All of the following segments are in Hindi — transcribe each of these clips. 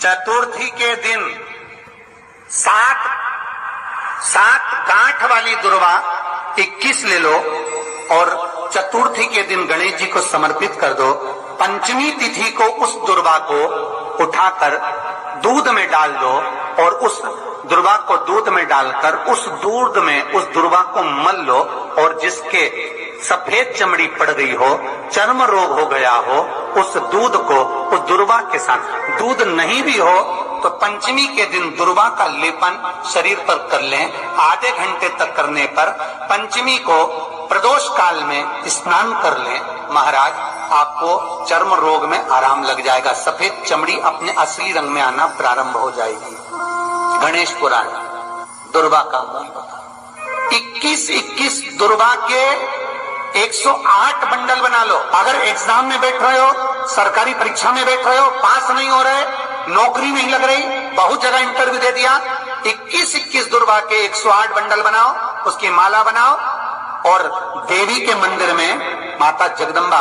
चतुर्थी के दिन सात गांठ वाली दुर्वा 21 ले लो और चतुर्थी के दिन गणेश जी को समर्पित कर दो। पंचमी तिथि को उस दुर्वा को उठाकर दूध में डाल दो और उस दुर्वा को दूध में डालकर उस दूध में उस दुर्वा को मल लो और जिसके सफेद चमड़ी पड़ गई हो, चर्म रोग हो गया हो, उस दूध को उस दुर्वा के साथ, दूध नहीं भी हो तो पंचमी के दिन दुर्वा का लेपन शरीर पर कर लें। आधे घंटे तक करने पर पंचमी को प्रदोष काल में स्नान कर लें। महाराज, आपको चर्म रोग में आराम लग जाएगा, सफेद चमड़ी अपने असली रंग में आना प्रारंभ हो जाएगी। गणेश पुराण दुर्वा का 21 दुर्वा के 108 बंडल बना लो। अगर एग्जाम में बैठ रहे हो, सरकारी परीक्षा में बैठ रहे हो, पास नहीं हो रहे, नौकरी नहीं लग रही, बहुत जगह इंटरव्यू दे दिया, 21 दुर्वा के 108 बंडल बनाओ, उसकी माला बनाओ और देवी के मंदिर में, माता जगदम्बा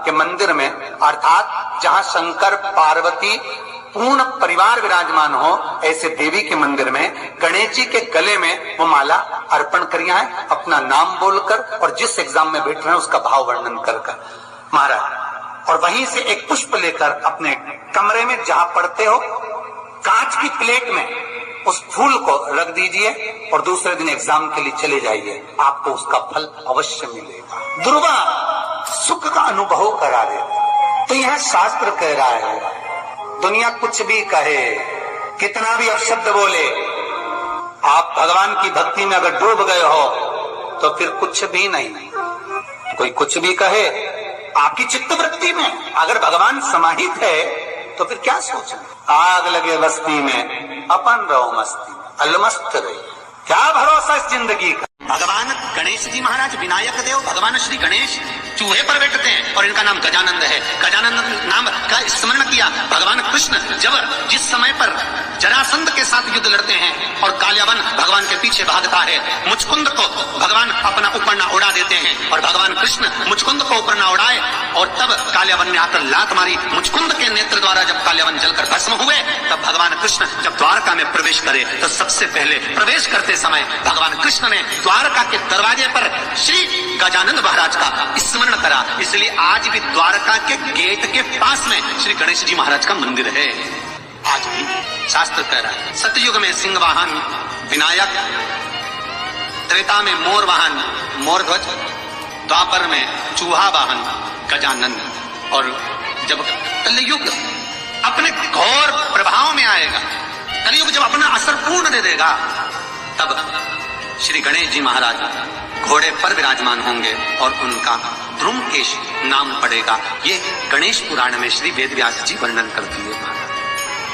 के मंदिर में, अर्थात जहां शंकर पार्वती पूर्ण परिवार विराजमान हो, ऐसे देवी के मंदिर में गणेश जी के गले में वो माला अर्पण करिया है, अपना नाम बोलकर और जिस एग्जाम में बैठ रहे हैं उसका भाव वर्णन कर महाराज। और वहीं से एक पुष्प लेकर अपने कमरे में जहां पढ़ते हो, कांच की प्लेट में उस फूल को रख दीजिए और दूसरे दिन एग्जाम के लिए चले जाइए, आपको उसका फल अवश्य मिलेगा। दुर्वा सुख का अनुभव करा दे। तो यह शास्त्र कह रहा है, दुनिया कुछ भी कहे, कितना भी अपशब्द बोले, आप भगवान की भक्ति में अगर डूब गए हो तो फिर कुछ भी नहीं। कोई कुछ भी कहे, आपकी चित्तवृत्ति में अगर भगवान समाहित है तो फिर क्या सोचना। आग लगे बस्ती में, अपन रहो मस्ती में, अलमस्त रही, क्या भरोसा इस जिंदगी का। भगवान गणेश जी महाराज विनायक देव, भगवान श्री गणेश चूहे पर बैठते हैं और इनका नाम गजानंद है। गजानंद नाम का स्मरण किया भगवान कृष्ण जब जिस समय पर जरासंध के साथ युद्ध लड़ते हैं और काल्यावन भगवान के पीछे भागता है, मुचकुंद को भगवान अपना ऊपर ना उड़ा देते हैं और भगवान कृष्ण मुचकुंद को ऊपर ना उड़ाए और तब काल्यावन ने आकर लात मारी। मुचकुंद के नेत्र द्वारा जब काल्यावन जलकर भस्म हुए, तब भगवान कृष्ण जब द्वारका में प्रवेश करे तो सबसे पहले प्रवेश करते समय भगवान कृष्ण ने द्वारका के दरवाजे पर श्री गजानंद महाराज का स्मरण करा। इसलिए आज भी द्वारका के गेट के पास में श्री गणेश जी महाराज का मंदिर है। आज भी शास्त्र कह रहा है, सतयुग में सिंह वाहन विनायक, त्रेता में मोर वाहन मोरध्वज, द्वापर में चूहा वाहन गजानंद, और जब कलयुग अपने घोर प्रभाव में आएगा, कलयुग जब अपना असर पूर्ण दे देगा, तब श्री गणेश जी महाराज घोड़े पर विराजमान होंगे और उनका ध्रुमकेश नाम पड़ेगा। ये गणेश पुराण में श्री वेदव्यास जी वर्णन करती है महाराज,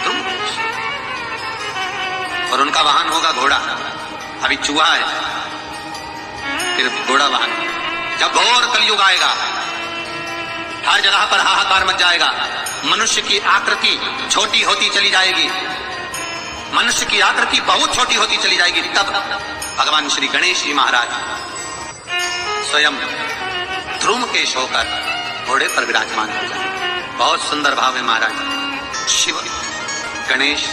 ध्रुमकेश। और उनका वाहन होगा घोड़ा। अभी चूहा है, फिर घोड़ा वाहन। जब घोर कलयुग आएगा, हर जगह पर हाहाकार मच जाएगा, मनुष्य की आकृति छोटी होती चली जाएगी, मनुष्य की आकृति बहुत छोटी होती चली जाएगी, तब भगवान श्री गणेश जी महाराज स्वयं ध्रुमकेश होकर घोड़े पर विराजमान हो जाए। बहुत सुंदर भाव है महाराज। शिव, गणेश,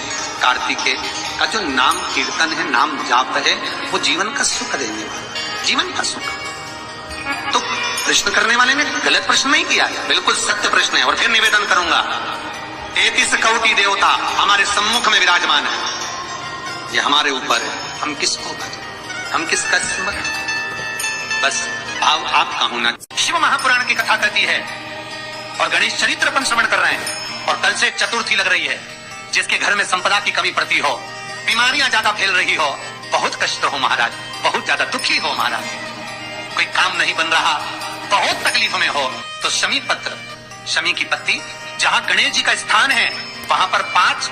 कार्तिकेय का जो नाम कीर्तन है, नाम जाप है, वो जीवन का सुख देने वाला, जीवन का सुख। तो प्रश्न करने वाले ने गलत प्रश्न नहीं किया है, बिल्कुल सत्य प्रश्न है। और फिर निवेदन करूंगा, 33 कोटि देवता हमारे सम्मुख में विराजमान है, ये हमारे ऊपर है, हम किसको भजें, हम किसका स्मरण। बस भाव आपका होना। शिव महापुराण की कथा कहती है और गणेश चरित्र अपन श्रवण कर रहे हैं, और कल से चतुर्थी लग रही है। जिसके घर में संपदा की कमी पड़ती हो, बीमारियां ज्यादा फैल रही हो, बहुत कष्ट हो महाराज, बहुत ज्यादा दुखी हो महाराज, कोई काम नहीं बन रहा, बहुत तकलीफ में हो, तो शमी पत्र, शमी की पत्ती, जहां गणेश जी का स्थान है वहां पर 5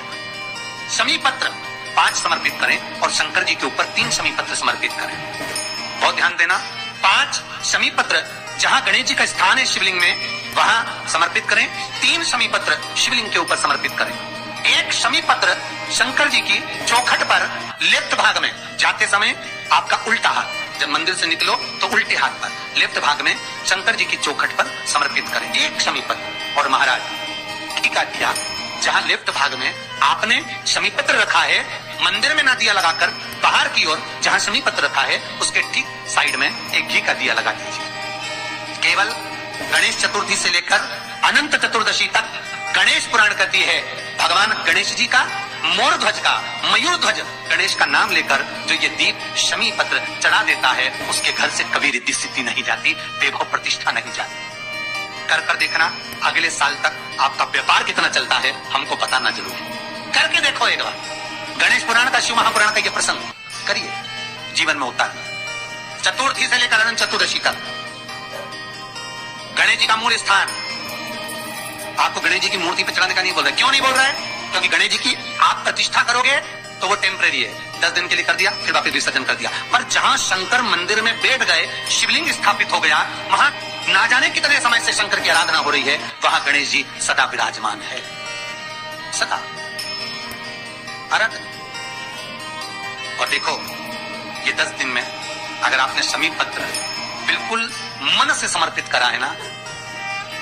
शमी पत्र 5 समर्पित करें और शंकर जी के ऊपर 3 शमी पत्र समर्पित करें। बहुत ध्यान देना, 5 शमी पत्र जहां गणेश जी का स्थान है शिवलिंग में वहां समर्पित करें, 3 शमी पत्र शिवलिंग के ऊपर समर्पित करें। 1 शमी पत्र शंकर जी की चौखट पर लेफ्ट भाग में जाते समय आपका उल्टा हाथ, जब मंदिर से निकलो तो उल्टे हाथ पर लेफ्ट भाग में शंकर जी की चौखट पर समर्पित करें 1 शमी पत्र। और महाराज टीका किया, जहां लेफ्ट भाग में आपने शमी पत्र रखा है, मंदिर में ना दिया लगाकर बाहर की ओर जहां शमी पत्र रखा है उसके ठीक साइड में एक घी का दिया लगा दीजिए। केवल गणेश चतुर्थी से लेकर अनंत चतुर्दशी तक गणेश पुराण कहती है भगवान गणेश जी का मोर ध्वज का मयूर ध्वज गणेश का नाम लेकर जो ये दीप शमी पत्र चढ़ा देता है उसके घर से कभी रिद्धि सिद्धि नहीं जाती, वैभव प्रतिष्ठा नहीं जाती। कर कर देखना अगले साल तक आपका व्यापार कितना चलता है हमको बताना जरूर, करके देखो एक बार। गणेश पुराण का शिव महापुराण का ये प्रसंग करिए, जीवन में उतारिए। चतुर्थी से लेकर अनंत चतुर्दशी तक गणेश जी का मूल स्थान। आपको गणेश जी की मूर्ति पे चढ़ाने का नहीं बोल रहा है, क्यों नहीं बोल रहा है? क्योंकि गणेश जी की आप प्रतिष्ठा करोगे तो वो टेम्परेरी है, 10 दिन के लिए कर दिया फिर वापस विसर्जन कर दिया। पर जहां शंकर मंदिर में बैठ गए, शिवलिंग स्थापित हो गया, वहां ना जाने कितने समय से शंकर की आराधना हो रही है, वहां गणेश जी सदा विराजमान है, सदा आराधना। और देखो ये 10 दिन में अगर आपने शमी पत्र बिल्कुल मन से समर्पित करा है ना,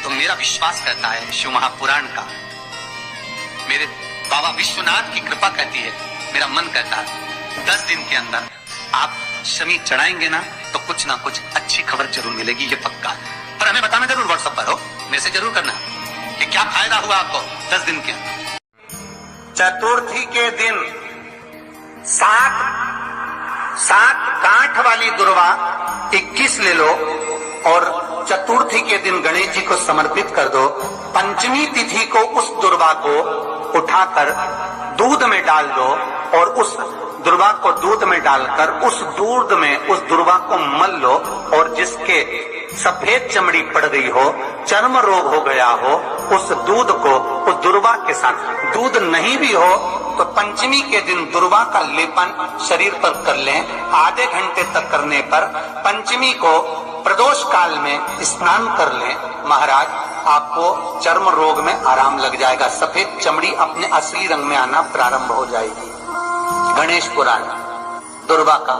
तो मेरा विश्वास कहता है शिव महापुराण का, मेरे बाबा विश्वनाथ की कृपा कहती है, मेरा मन कहता है 10 दिन के अंदर आप शमी चढ़ाएंगे ना तो कुछ ना कुछ अच्छी खबर जरूर मिलेगी, ये पक्का। पर हमें बताना जरूर, व्हाट्सएप पर हो मैसेज जरूर करना कि क्या फायदा हुआ आपको 10 दिन के अंदर। चतुर्थी के दिन 7 गांठ वाली दुर्वा 21 ले लो और चतुर्थी के दिन गणेश जी को समर्पित कर दो। पंचमी तिथि को उस दुर्वा को उठाकर दूध में डाल दो और उस दुर्वा को दूध में डालकर उस दूध में उस दुर्वा को मल लो, और जिसके सफेद चमड़ी पड़ गई हो, चर्म रोग हो गया हो, उस दूध को उस दुर्वा के साथ, दूध नहीं भी हो तो पंचमी के दिन दुर्वा का लेपन शरीर पर कर लें। आधे घंटे तक करने पर पंचमी को प्रदोष काल में स्नान कर लें। महाराज आपको चर्म रोग में आराम लग जाएगा, सफेद चमड़ी अपने असली रंग में आना प्रारंभ हो जाएगी। गणेश पुराण दुर्वा का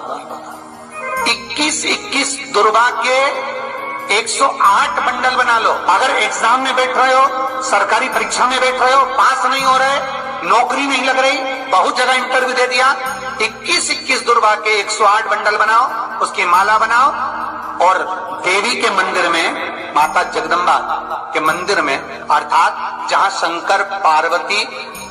21 दुर्वा के 108 बंडल बना लो। अगर एग्जाम में बैठ रहे हो, सरकारी परीक्षा में बैठ रहे हो, पास नहीं हो रहे, नौकरी नहीं लग रही, बहुत जगह इंटरव्यू दे दिया, 21 दुर्वा के 108 बंडल बनाओ, उसकी माला बनाओ और देवी के मंदिर में, माता जगदम्बा के मंदिर में, अर्थात जहां शंकर पार्वती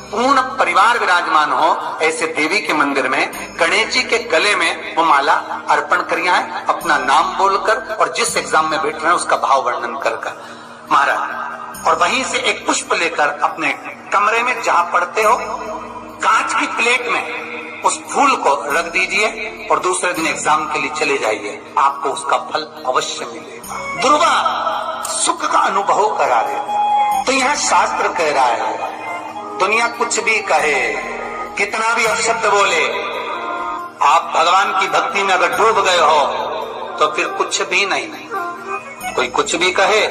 पूर्ण परिवार विराजमान हो, ऐसे देवी के मंदिर में गणेश जी के गले में वो माला अर्पण करिए है, अपना नाम बोलकर और जिस एग्जाम में बैठ रहे हैं उसका भाव वर्णन कर महाराज। और वहीं से एक पुष्प लेकर अपने कमरे में जहां पढ़ते हो कांच की प्लेट में उस फूल को रख दीजिए और दूसरे दिन एग्जाम के लिए चले जाइए, आपको उसका फल अवश्य मिलेगा। दुर्वा सुख का अनुभव करा दे। तो यह शास्त्र कह रहा है, दुनिया कुछ भी कहे, कितना भी अपशब्द बोले, आप भगवान की भक्ति में अगर डूब गए हो तो फिर कुछ भी नहीं। कोई कुछ भी कहे,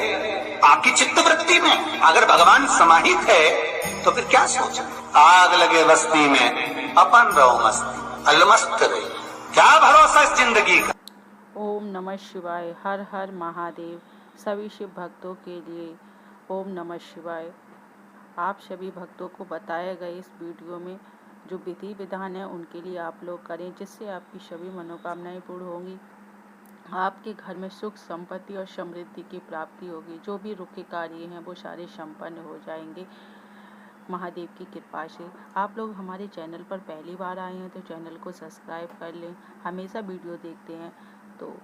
आपकी चित्तवृत्ति में अगर भगवान समाहित है तो फिर क्या सोच। आग लगे बस्ती में अपन रहो मस्ती, अलमस्त रही, क्या भरोसा इस जिंदगी का। ओम नमः शिवाय। हर हर महादेव। सभी शिव भक्तों के लिए ओम नमः शिवाय। आप सभी भक्तों को बताए गए इस वीडियो में जो विधि विधान है उनके लिए आप लोग करें, जिससे आपकी सभी मनोकामनाएं पूर्ण होंगी। आपके घर में सुख संपत्ति और समृद्धि की प्राप्ति होगी। जो भी रुके कार्य हैं वो सारे संपन्न हो जाएंगे महादेव की कृपा से। आप लोग हमारे चैनल पर पहली बार आए हैं तो चैनल को सब्सक्राइब कर लें। हमेशा वीडियो देखते हैं तो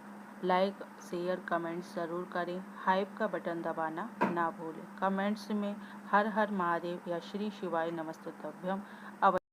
लाइक शेयर कमेंट्स ज़रूर करें। हाइप का बटन दबाना ना भूलें। कमेंट्स में हर हर महादेव या श्री शिवाय नमस्तुभ्यम